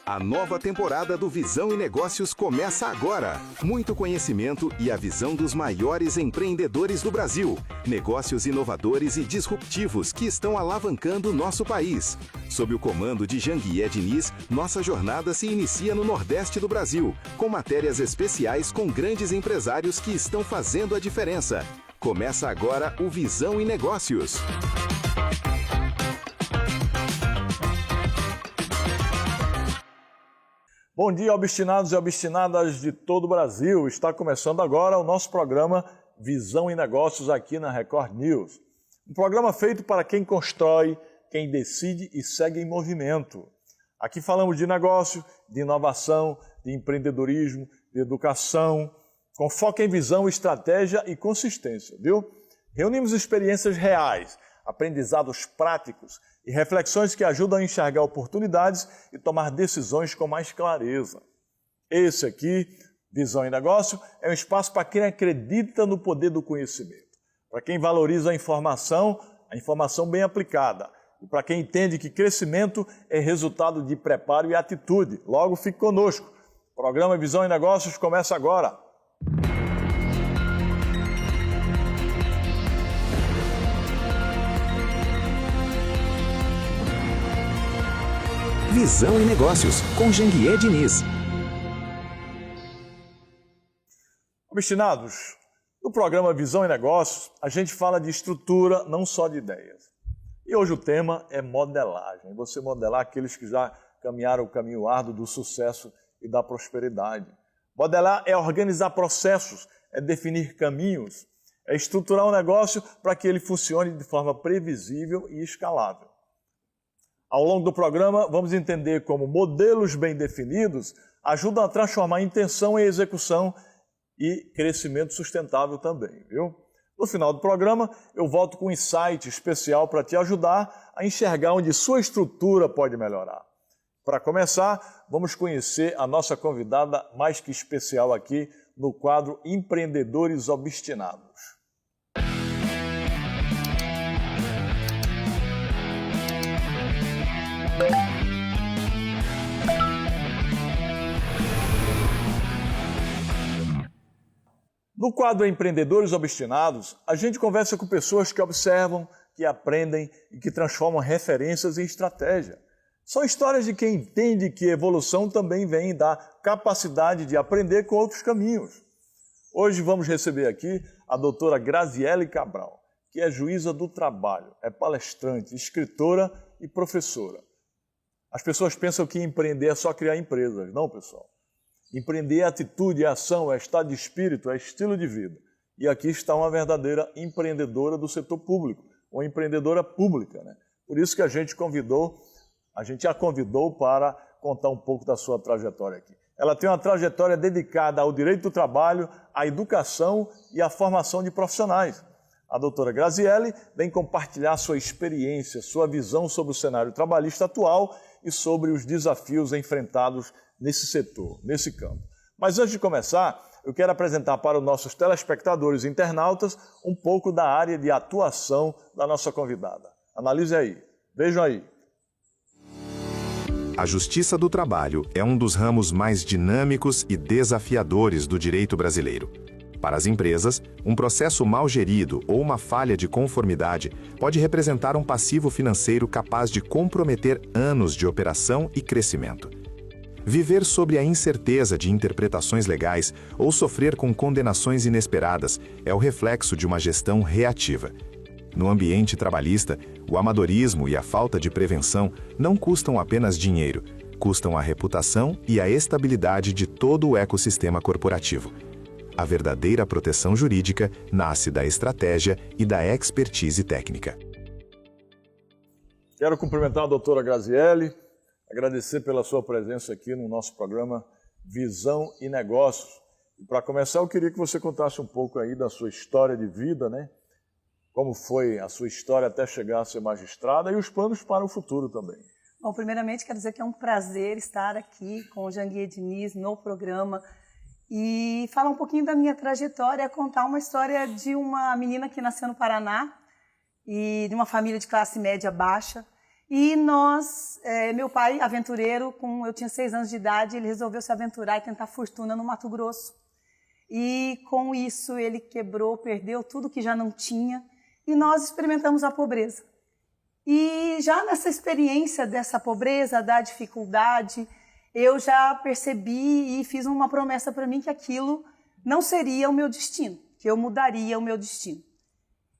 A nova temporada do Visão e Negócios começa agora. Muito conhecimento e a visão dos maiores empreendedores do Brasil. Negócios inovadores e disruptivos que estão alavancando nosso país. Sob o comando de Janguié Diniz, nossa jornada se inicia no Nordeste do Brasil, com matérias especiais com grandes empresários que estão fazendo a diferença. Começa agora o Visão e Negócios. Bom dia, obstinados e obstinadas de todo o Brasil. Está começando agora o nosso programa Visão e Negócios aqui na Record News. Um programa feito para quem constrói, quem decide e segue em movimento. Aqui falamos de negócio, de inovação, de empreendedorismo, de educação, com foco em visão, estratégia e consistência, viu? Reunimos experiências reais, aprendizados práticos e reflexões que ajudam a enxergar oportunidades e tomar decisões com mais clareza. Esse aqui, Visão e Negócio, é um espaço para quem acredita no poder do conhecimento, para quem valoriza a informação bem aplicada, e para quem entende que crescimento é resultado de preparo e atitude. Logo, fique conosco. O programa Visão e Negócios começa agora. Visão e Negócios, com Janguié Diniz. Obstinados, no programa Visão e Negócios, a gente fala de estrutura, não só de ideias. E hoje o tema é modelagem. Você modelar aqueles que já caminharam o caminho árduo do sucesso e da prosperidade. Modelar é organizar processos, é definir caminhos, é estruturar um negócio para que ele funcione de forma previsível e escalável. Ao longo do programa, vamos entender como modelos bem definidos ajudam a transformar a intenção em execução e crescimento sustentável também, viu? No final do programa, eu volto com um insight especial para te ajudar a enxergar onde sua estrutura pode melhorar. Para começar, vamos conhecer a nossa convidada mais que especial aqui no quadro Empreendedores Obstinados. No quadro Empreendedores Obstinados, a gente conversa com pessoas que observam, que aprendem e que transformam referências em estratégia. São histórias de quem entende que evolução também vem da capacidade de aprender com outros caminhos. Hoje vamos receber aqui a doutora Graziele Cabral, que é juíza do trabalho, é palestrante, escritora e professora. As pessoas pensam que empreender é só criar empresas. Não, pessoal. Empreender é atitude, é ação, é estado de espírito, é estilo de vida. E aqui está uma verdadeira empreendedora do setor público, uma empreendedora pública, né? Por isso que a gente a convidou para contar um pouco da sua trajetória aqui. Ela tem uma trajetória dedicada ao direito do trabalho, à educação e à formação de profissionais. A doutora Graziele vem compartilhar sua experiência, sua visão sobre o cenário trabalhista atual e sobre os desafios enfrentados nesse setor, nesse campo. Mas antes de começar, eu quero apresentar para os nossos telespectadores e internautas um pouco da área de atuação da nossa convidada. Analise aí, vejam aí. A Justiça do Trabalho é um dos ramos mais dinâmicos e desafiadores do direito brasileiro. Para as empresas, um processo mal gerido ou uma falha de conformidade pode representar um passivo financeiro capaz de comprometer anos de operação e crescimento. Viver sob a incerteza de interpretações legais ou sofrer com condenações inesperadas é o reflexo de uma gestão reativa. No ambiente trabalhista, o amadorismo e a falta de prevenção não custam apenas dinheiro, custam a reputação e a estabilidade de todo o ecossistema corporativo. A verdadeira proteção jurídica nasce da estratégia e da expertise técnica. Quero cumprimentar a doutora Graziele, agradecer pela sua presença aqui no nosso programa Visão e Negócios. E para começar, eu queria que você contasse um pouco aí da sua história de vida, né? Como foi a sua história até chegar a ser magistrada e os planos para o futuro também. Bom, primeiramente quero dizer que é um prazer estar aqui com o Janguié Diniz no programa e falar um pouquinho da minha trajetória, contar uma história de uma menina que nasceu no Paraná, e de uma família de classe média baixa. E meu pai, aventureiro, eu tinha 6 anos de idade, ele resolveu se aventurar e tentar fortuna no Mato Grosso. E com isso ele perdeu tudo que já não tinha, e nós experimentamos a pobreza. E já nessa experiência dessa pobreza, da dificuldade, eu já percebi e fiz uma promessa para mim que aquilo não seria o meu destino, que eu mudaria o meu destino.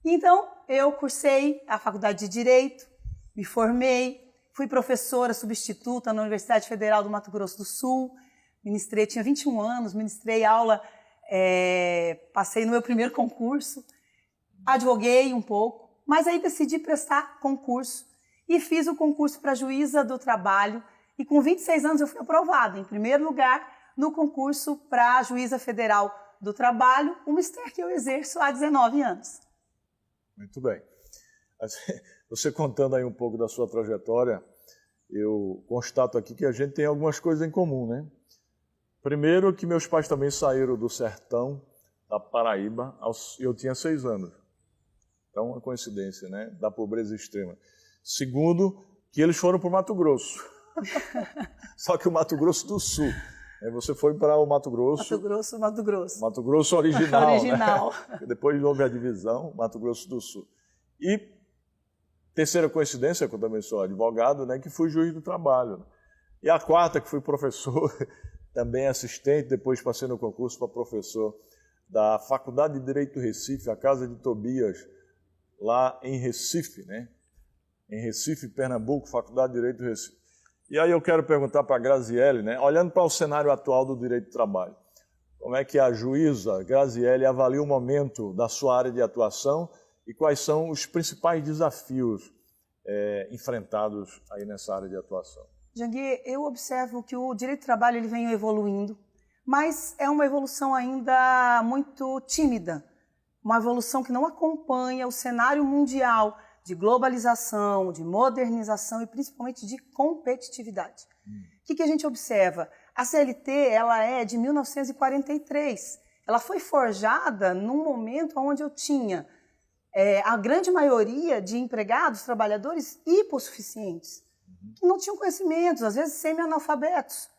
Então, eu cursei a faculdade de Direito, me formei, fui professora substituta na Universidade Federal do Mato Grosso do Sul, tinha 21 anos, ministrei aula, passei no meu primeiro concurso, advoguei um pouco, mas aí decidi prestar concurso e fiz o concurso para juíza do trabalho e com 26 anos eu fui aprovada em primeiro lugar no concurso para juíza federal do trabalho, um mistério que eu exerço há 19 anos. Muito bem. Você contando aí um pouco da sua trajetória, eu constato aqui que a gente tem algumas coisas em comum, né? Primeiro que meus pais também saíram do sertão da Paraíba, eu tinha 6 anos. Então, uma coincidência, né? Da pobreza extrema. Segundo, que eles foram para o Mato Grosso. Só que o Mato Grosso do Sul. Você foi para o Mato Grosso. Mato Grosso, Mato Grosso. Mato Grosso original. Original. Né? Depois houve a divisão, Mato Grosso do Sul. E terceira coincidência, que eu também sou advogado, né? Que fui juiz do trabalho. E a quarta, que fui professor, também assistente, depois passei no concurso para professor da Faculdade de Direito do Recife, a Casa de Tobias, lá em Recife, né? Em Recife, Pernambuco, Faculdade de Direito do Recife. E aí eu quero perguntar para a Graziele, né? Olhando para o cenário atual do direito do trabalho, como é que a juíza Graziele avalia o momento da sua área de atuação e quais são os principais desafios enfrentados aí nessa área de atuação? Janguier, eu observo que o direito do trabalho ele vem evoluindo, mas é uma evolução ainda muito tímida, uma evolução que não acompanha o cenário mundial de globalização, de modernização e principalmente de competitividade. O que a gente observa? A CLT ela é de 1943, ela foi forjada num momento onde eu tinha a grande maioria de empregados, trabalhadores hipossuficientes, que não tinham conhecimentos, às vezes semi-analfabetos.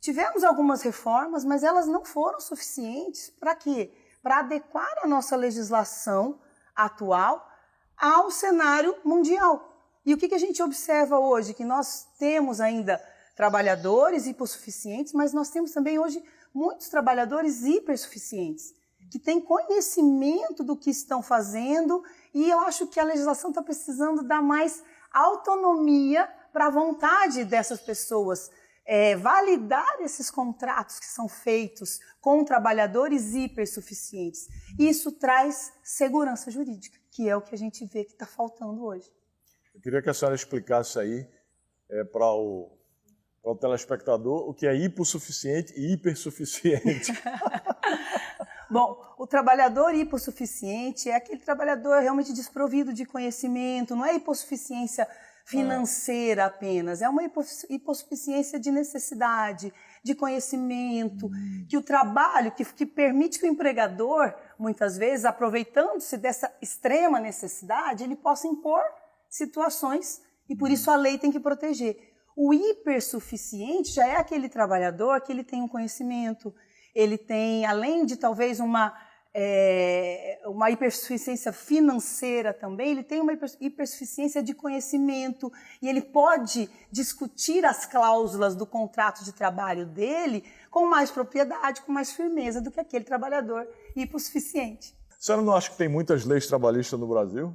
Tivemos algumas reformas, mas elas não foram suficientes para quê? Para adequar a nossa legislação atual ao cenário mundial. E o que a gente observa hoje? Que nós temos ainda trabalhadores hipossuficientes, mas nós temos também hoje muitos trabalhadores hipersuficientes, que têm conhecimento do que estão fazendo, e eu acho que a legislação está precisando dar mais autonomia para a vontade dessas pessoas, validar esses contratos que são feitos com trabalhadores hipersuficientes. Isso traz segurança jurídica, que é o que a gente vê que está faltando hoje. Eu queria que a senhora explicasse aí para o telespectador o que é hipossuficiente e hipersuficiente. Bom, o trabalhador hipossuficiente é aquele trabalhador realmente desprovido de conhecimento, não é hipossuficiência financeira apenas, é uma hipossuficiência de necessidade, de conhecimento, que o trabalho, que permite que o empregador, muitas vezes, aproveitando-se dessa extrema necessidade, ele possa impor situações e por isso a lei tem que proteger. O hipersuficiente já é aquele trabalhador que ele tem um conhecimento, ele tem, além de talvez uma hipersuficiência financeira também, ele tem uma hipersuficiência de conhecimento e ele pode discutir as cláusulas do contrato de trabalho dele com mais propriedade, com mais firmeza do que aquele trabalhador hipossuficiente. A senhora não acha que tem muitas leis trabalhistas no Brasil?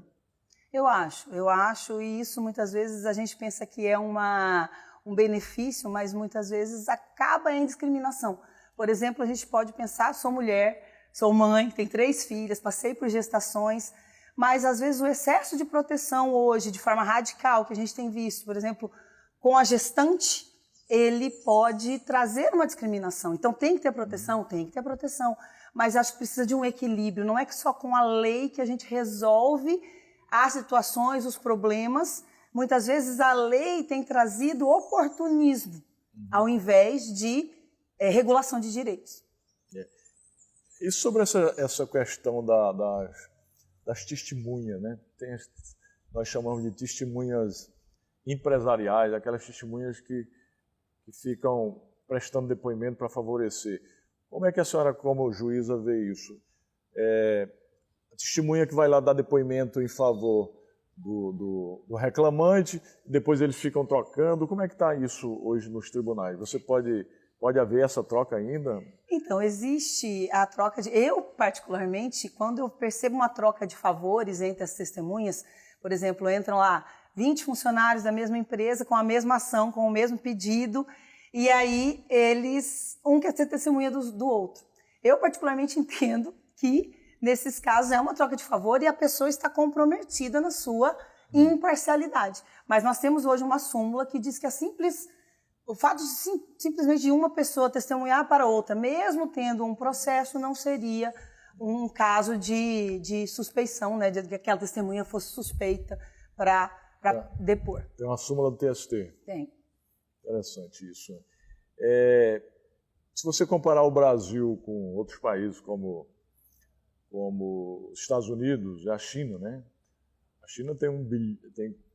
Eu acho, e isso muitas vezes a gente pensa que é um benefício, mas muitas vezes acaba em discriminação. Por exemplo, a gente pode pensar, sou mulher, sou mãe, tenho 3 filhas, passei por gestações, mas às vezes o excesso de proteção hoje, de forma radical, que a gente tem visto, por exemplo, com a gestante, ele pode trazer uma discriminação. Então tem que ter proteção, mas acho que precisa de um equilíbrio, não é que só com a lei que a gente resolve as situações, os problemas. Muitas vezes a lei tem trazido oportunismo, ao invés de regulação de direitos. E sobre essa questão das testemunhas, né? nós chamamos de testemunhas empresariais, aquelas testemunhas que ficam prestando depoimento para favorecer. Como é que a senhora, como juíza, vê isso? A testemunha que vai lá dar depoimento em favor do reclamante, depois eles ficam trocando. Como é que está isso hoje nos tribunais? Você pode haver essa troca ainda? Então, existe a troca de... Eu, particularmente, quando eu percebo uma troca de favores entre as testemunhas, por exemplo, entram lá 20 funcionários da mesma empresa com a mesma ação, com o mesmo pedido, e aí um quer ser testemunha do outro. Eu, particularmente, entendo que, nesses casos, é uma troca de favor e a pessoa está comprometida na sua imparcialidade. Mas nós temos hoje uma súmula que diz que o fato de simplesmente de uma pessoa testemunhar para outra, mesmo tendo um processo, não seria um caso de suspeição, né, de que aquela testemunha fosse suspeita para depor. Tem uma súmula do TST. Tem. Interessante isso. Se você comparar o Brasil com outros países como os Estados Unidos e a China, né? A China tem 1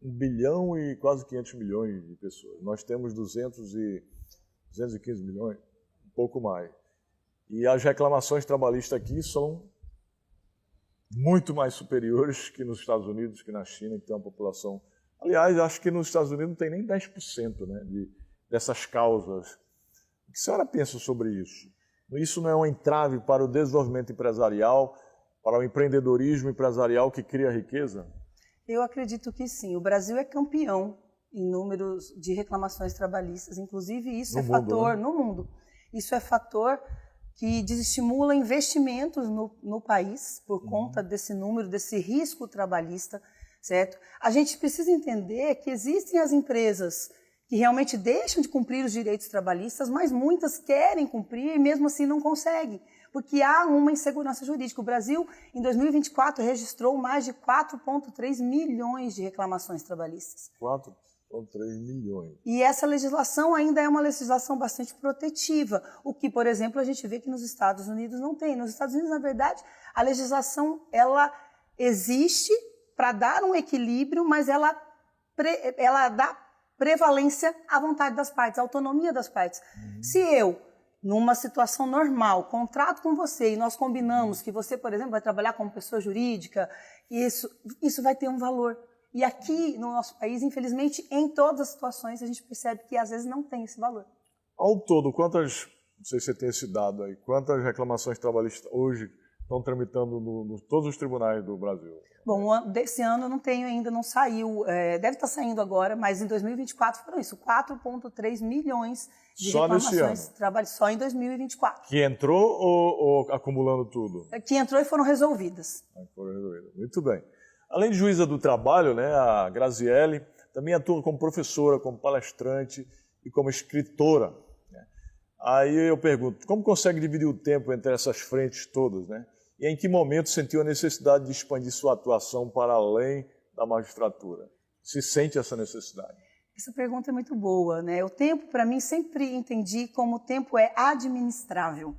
bilhão e quase 500 milhões de pessoas. Nós temos 215 milhões, um pouco mais. E as reclamações trabalhistas aqui são muito mais superiores que nos Estados Unidos, que na China, que tem uma população... Aliás, acho que nos Estados Unidos não tem nem 10%, né, dessas causas. O que a senhora pensa sobre isso? Isso não é um entrave para o desenvolvimento empresarial, para o empreendedorismo empresarial que cria riqueza? Eu acredito que sim. O Brasil é campeão em números de reclamações trabalhistas, inclusive isso no mundo. Isso é fator que desestimula investimentos no país por conta desse número, desse risco trabalhista, certo? A gente precisa entender que existem as empresas que realmente deixam de cumprir os direitos trabalhistas, mas muitas querem cumprir e mesmo assim não conseguem, porque há uma insegurança jurídica. O Brasil, em 2024, registrou mais de 4,3 milhões de reclamações trabalhistas. 4,3 milhões. E essa legislação ainda é uma legislação bastante protetiva, o que, por exemplo, a gente vê que nos Estados Unidos não tem. Nos Estados Unidos, na verdade, a legislação ela existe para dar um equilíbrio, mas ela dá prevalência à vontade das partes, à autonomia das partes. Se eu, numa situação normal, contrato com você e nós combinamos que você, por exemplo, vai trabalhar como pessoa jurídica, isso vai ter um valor. E aqui no nosso país, infelizmente, em todas as situações, a gente percebe que às vezes não tem esse valor. Ao todo, não sei se você tem esse dado aí, quantas reclamações trabalhistas hoje estão tramitando todos os tribunais do Brasil? Bom, desse ano eu não tenho ainda, não saiu, deve estar saindo agora, mas em 2024 foram isso, 4,3 milhões de reclamações de trabalho, só em 2024. Que entrou ou acumulando tudo? Que entrou e foram resolvidas. Foram resolvidas, muito bem. Além de juíza do trabalho, né, a Graziele também atua como professora, como palestrante e como escritora. Né? Aí eu pergunto, como consegue dividir o tempo entre essas frentes todas, né? E em que momento sentiu a necessidade de expandir sua atuação para além da magistratura? Se sente essa necessidade? Essa pergunta é muito boa, né? O tempo, para mim, sempre entendi como o tempo é administrável,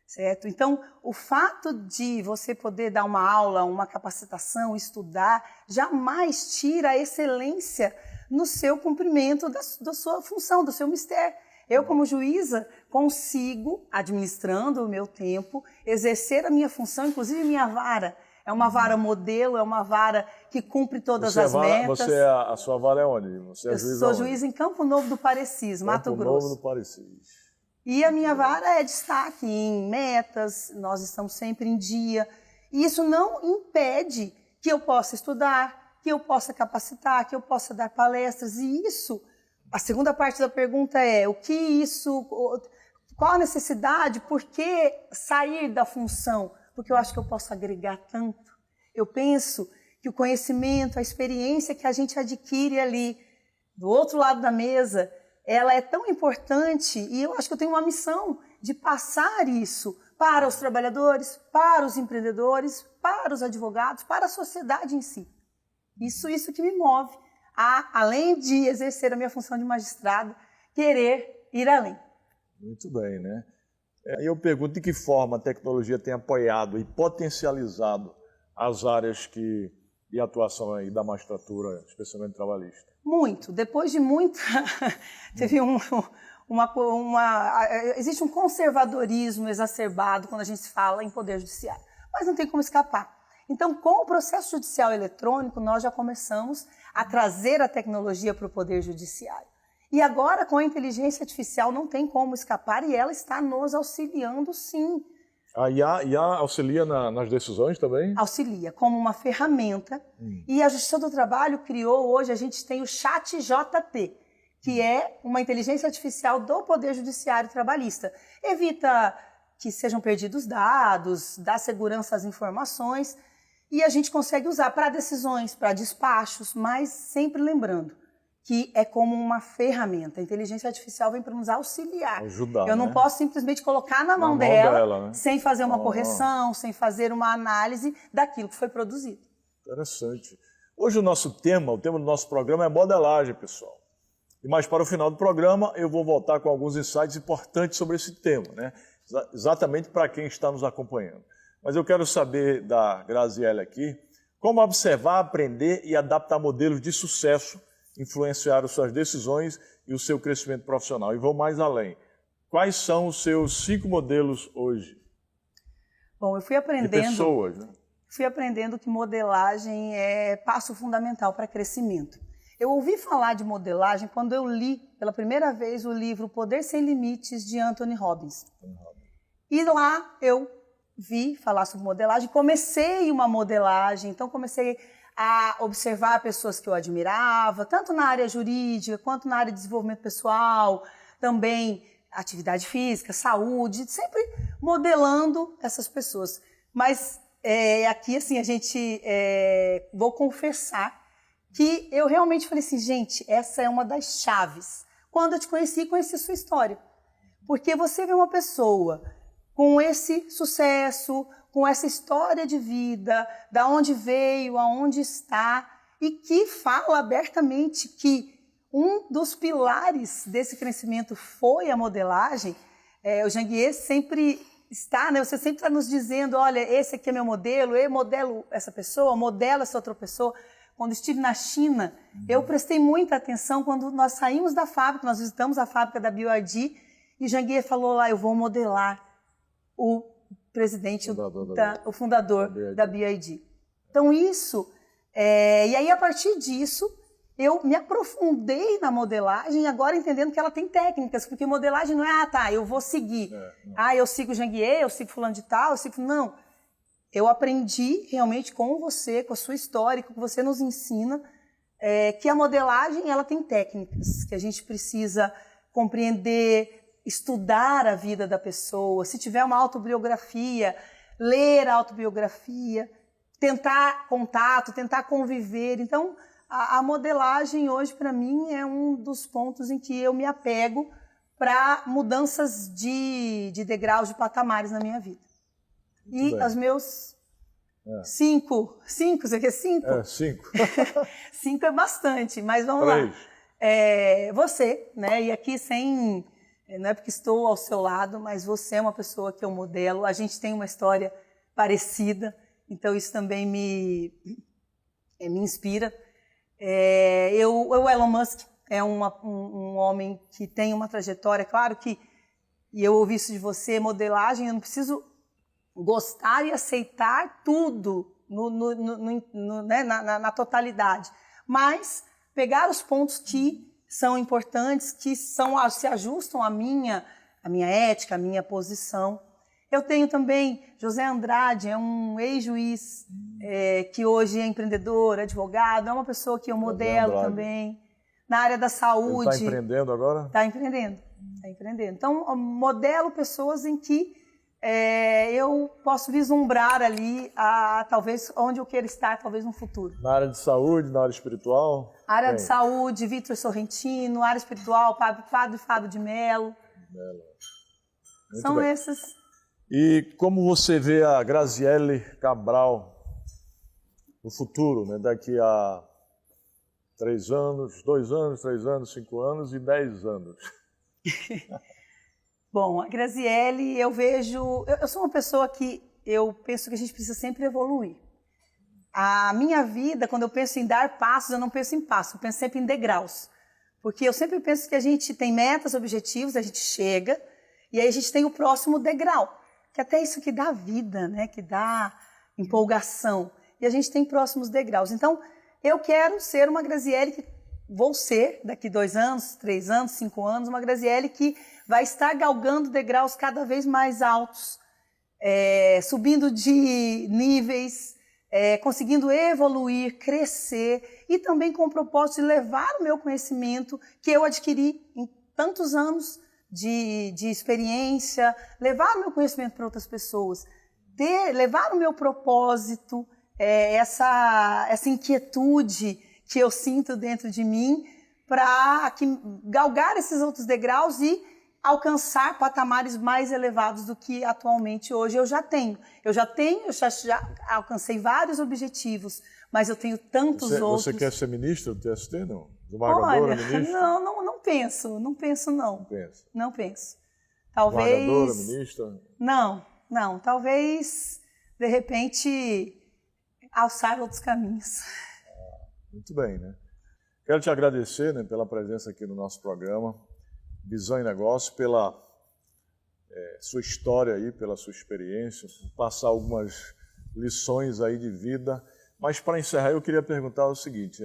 certo? Então, o fato de você poder dar uma aula, uma capacitação, estudar, jamais tira a excelência no seu cumprimento da sua função, do seu mistério. Eu, como juíza, consigo, administrando o meu tempo, exercer a minha função, inclusive minha vara. É uma vara modelo, é uma vara que cumpre todas as metas. A sua vara é onde? Você é eu sou juíza em Campo Novo do Parecis, Mato Grosso. Campo Novo do Parecis. E a minha vara é destaque em metas, nós estamos sempre em dia. E isso não impede que eu possa estudar, que eu possa capacitar, que eu possa dar palestras. E isso... A segunda parte da pergunta é, qual a necessidade, por que sair da função? Porque eu acho que eu posso agregar tanto. Eu penso que o conhecimento, a experiência que a gente adquire ali, do outro lado da mesa, ela é tão importante e eu acho que eu tenho uma missão de passar isso para os trabalhadores, para os empreendedores, para os advogados, para a sociedade em si. Isso que me move. Além de exercer a minha função de magistrado, querer ir além. Muito bem, né? Aí eu pergunto de que forma a tecnologia tem apoiado e potencializado as áreas de e atuação aí da magistratura, especialmente trabalhista? Muito. Depois de muita... Teve existe um conservadorismo exacerbado quando a gente fala em poder judiciário, mas não tem como escapar. Então, com o processo judicial eletrônico, nós já começamos a trazer a tecnologia para o poder judiciário. E agora, com a inteligência artificial, não tem como escapar e ela está nos auxiliando, sim. A IA auxilia nas decisões também? Auxilia, como uma ferramenta. E a Justiça do Trabalho criou, hoje a gente tem o ChatJT, que é uma inteligência artificial do Poder Judiciário Trabalhista. Evita que sejam perdidos dados, dá segurança às informações, e a gente consegue usar para decisões, para despachos, mas sempre lembrando que é como uma ferramenta. A inteligência artificial vem para nos auxiliar. Ajudar, Eu não posso simplesmente colocar na mão dela, né? Sem fazer uma correção, sem fazer uma análise daquilo que foi produzido. Interessante. Hoje o tema do nosso programa é modelagem, pessoal. E mais para o final do programa eu vou voltar com alguns insights importantes sobre esse tema, né? Exatamente para quem está nos acompanhando. Mas eu quero saber da Graziele aqui, como observar, aprender e adaptar modelos de sucesso influenciaram suas decisões e o seu crescimento profissional. E vou mais além. Quais são os seus 5 modelos hoje? Bom, eu fui aprendendo... De pessoas, né? Fui aprendendo que modelagem é passo fundamental para crescimento. Eu ouvi falar de modelagem quando eu li pela primeira vez o livro Poder Sem Limites, de Anthony Robbins. E lá eu vi falar sobre modelagem, comecei uma modelagem, então comecei a observar pessoas que eu admirava, tanto na área jurídica, quanto na área de desenvolvimento pessoal, também atividade física, saúde, sempre modelando essas pessoas. Mas aqui, assim, vou confessar que eu realmente falei assim, gente, essa é uma das chaves. Quando eu te conheci sua história. Porque você vê uma pessoa com esse sucesso, com essa história de vida, da onde veio, aonde está, e que fala abertamente que um dos pilares desse crescimento foi a modelagem. O Janguier sempre está, né? Você sempre está nos dizendo, olha, esse aqui é meu modelo, eu modelo essa pessoa, modelo essa outra pessoa. Quando estive na China, eu prestei muita atenção quando nós saímos da fábrica, nós visitamos a fábrica da BYD, e Janguier falou lá, eu vou modelar o presidente, o fundador da BYD. Então isso, e aí a partir disso, eu me aprofundei na modelagem, agora entendendo que ela tem técnicas, porque modelagem não é, eu vou seguir. Eu sigo o Janguier, eu sigo fulano de tal, eu sigo... Não, eu aprendi realmente com você, com a sua história, com o que você nos ensina, que a modelagem ela tem técnicas, que a gente precisa compreender, estudar a vida da pessoa, se tiver uma autobiografia, ler a autobiografia, tentar contato, tentar conviver. Então, a modelagem hoje, para mim, é um dos pontos em que eu me apego para mudanças de degraus, de patamares na minha vida. E os meus 5, você quer 5? 5. 5 é bastante, mas vamos 3. lá. Você, né? E aqui não é porque estou ao seu lado, mas você é uma pessoa que eu modelo. A gente tem uma história parecida, então isso também me inspira. O Elon Musk é um homem que tem uma trajetória, claro que, e eu ouvi isso de você, modelagem, eu não preciso gostar e aceitar tudo na totalidade, mas pegar os pontos que são importantes, que se ajustam à minha ética, à minha posição. Eu tenho também José Andrade, é um ex-juiz que hoje é empreendedor, advogado, é uma pessoa que eu modelo também. Na área da saúde. Ele está empreendendo agora? Está empreendendo. Então, eu modelo pessoas em que eu posso vislumbrar ali, talvez, onde eu quero estar, talvez no futuro. Na área de saúde, na área espiritual? Área de saúde, Vitor Sorrentino, área espiritual, Padre Fábio de Mello. São essas. E como você vê a Graziele Cabral no futuro, né? Daqui a 3 anos, 2 anos, 3 anos, 5 anos e 10 anos? Bom, a Graziele, eu sou uma pessoa que eu penso que a gente precisa sempre evoluir. A minha vida, quando eu penso em dar passos, eu não penso em passos, eu penso sempre em degraus. Porque eu sempre penso que a gente tem metas, objetivos, a gente chega, e aí a gente tem o próximo degrau, que até isso que dá vida, né? Que dá empolgação. E a gente tem próximos degraus. Então, eu quero ser uma Graziele que vou ser, daqui 2 anos, 3 anos, 5 anos, uma Graziele que vai estar galgando degraus cada vez mais altos, subindo de níveis, conseguindo evoluir, crescer e também com o propósito de levar o meu conhecimento que eu adquiri em tantos anos de experiência, levar o meu conhecimento para outras pessoas, levar o meu propósito, essa inquietude que eu sinto dentro de mim para galgar esses outros degraus e alcançar patamares mais elevados do que atualmente hoje eu já tenho. Eu já alcancei vários objetivos, mas eu tenho tantos outros. Você quer ser ministra do TST, não? Desembargadora, ministra? Não penso não. Pensa. Não penso. Talvez... Desembargadora, ministra? Não. Talvez, de repente, alçar outros caminhos. Muito bem, né? Quero te agradecer, né, pela presença aqui no nosso programa, Visão e Negócio, pela sua história aí, pela sua experiência, por passar algumas lições aí de vida. Mas para encerrar, eu queria perguntar o seguinte,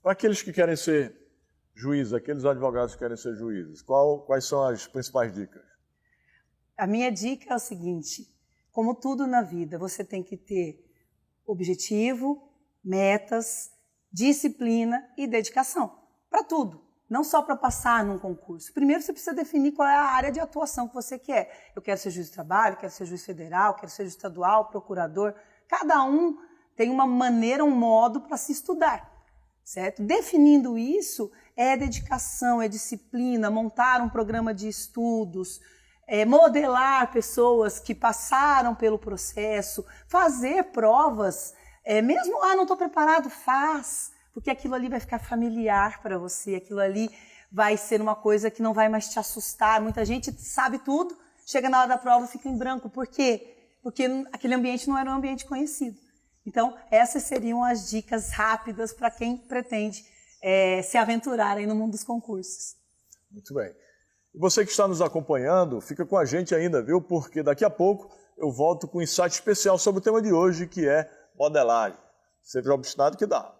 para aqueles que querem ser juízes, aqueles advogados que querem ser juízes, quais são as principais dicas? A minha dica é o seguinte, como tudo na vida, você tem que ter objetivo, metas, disciplina e dedicação, para tudo, não só para passar num concurso. Primeiro você precisa definir qual é a área de atuação que você quer. Eu quero ser juiz de trabalho, quero ser juiz federal, quero ser juiz estadual, procurador. Cada um tem uma maneira, um modo para se estudar, certo? Definindo isso, dedicação, disciplina, montar um programa de estudos, modelar pessoas que passaram pelo processo, fazer provas. Mesmo, não estou preparado, faz, porque aquilo ali vai ficar familiar para você, aquilo ali vai ser uma coisa que não vai mais te assustar. Muita gente sabe tudo, chega na hora da prova e fica em branco. Por quê? Porque aquele ambiente não era um ambiente conhecido. Então, essas seriam as dicas rápidas para quem pretende se aventurar aí no mundo dos concursos. Muito bem. E você que está nos acompanhando, fica com a gente ainda, viu? Porque daqui a pouco eu volto com um insight especial sobre o tema de hoje, que é modelagem. Seja obstinado que dá.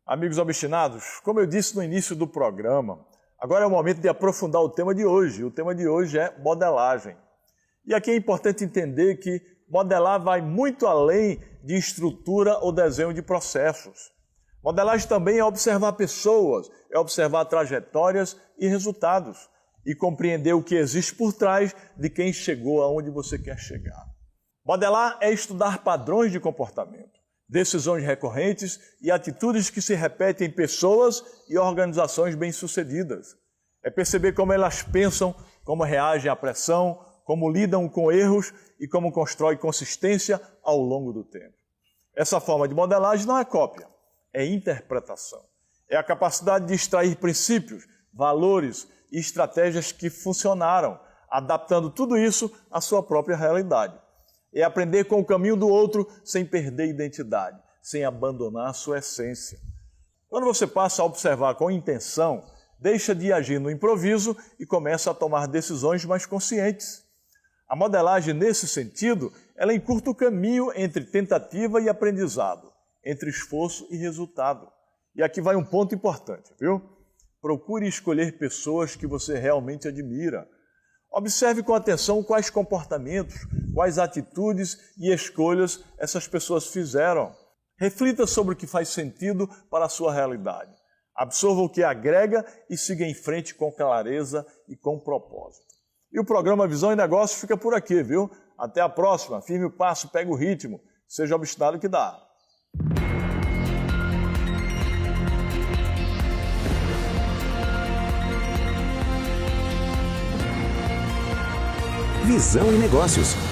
Amigos obstinados, como eu disse no início do programa, agora é o momento de aprofundar o tema de hoje. O tema de hoje é modelagem. E aqui é importante entender que modelar vai muito além de estrutura ou desenho de processos. Modelagem também é observar pessoas, é observar trajetórias e resultados e compreender o que existe por trás de quem chegou aonde você quer chegar. Modelar é estudar padrões de comportamento, decisões recorrentes e atitudes que se repetem em pessoas e organizações bem-sucedidas. É perceber como elas pensam, como reagem à pressão, como lidam com erros e como constroem consistência ao longo do tempo. Essa forma de modelagem não é cópia, é interpretação. É a capacidade de extrair princípios, valores e estratégias que funcionaram, adaptando tudo isso à sua própria realidade. É aprender com o caminho do outro sem perder identidade, sem abandonar a sua essência. Quando você passa a observar com intenção, deixa de agir no improviso e começa a tomar decisões mais conscientes. A modelagem, nesse sentido, Ela encurta o caminho entre tentativa e aprendizado, entre esforço e resultado. E aqui vai um ponto importante, viu? Procure escolher pessoas que você realmente admira. Observe com atenção quais comportamentos, quais atitudes e escolhas essas pessoas fizeram. Reflita sobre o que faz sentido para a sua realidade. Absorva o que agrega e siga em frente com clareza e com propósito. E o programa Visão e Negócios fica por aqui, viu? Até a próxima. Firme o passo, pega o ritmo. Seja obstinado que dá. Visão e Negócios.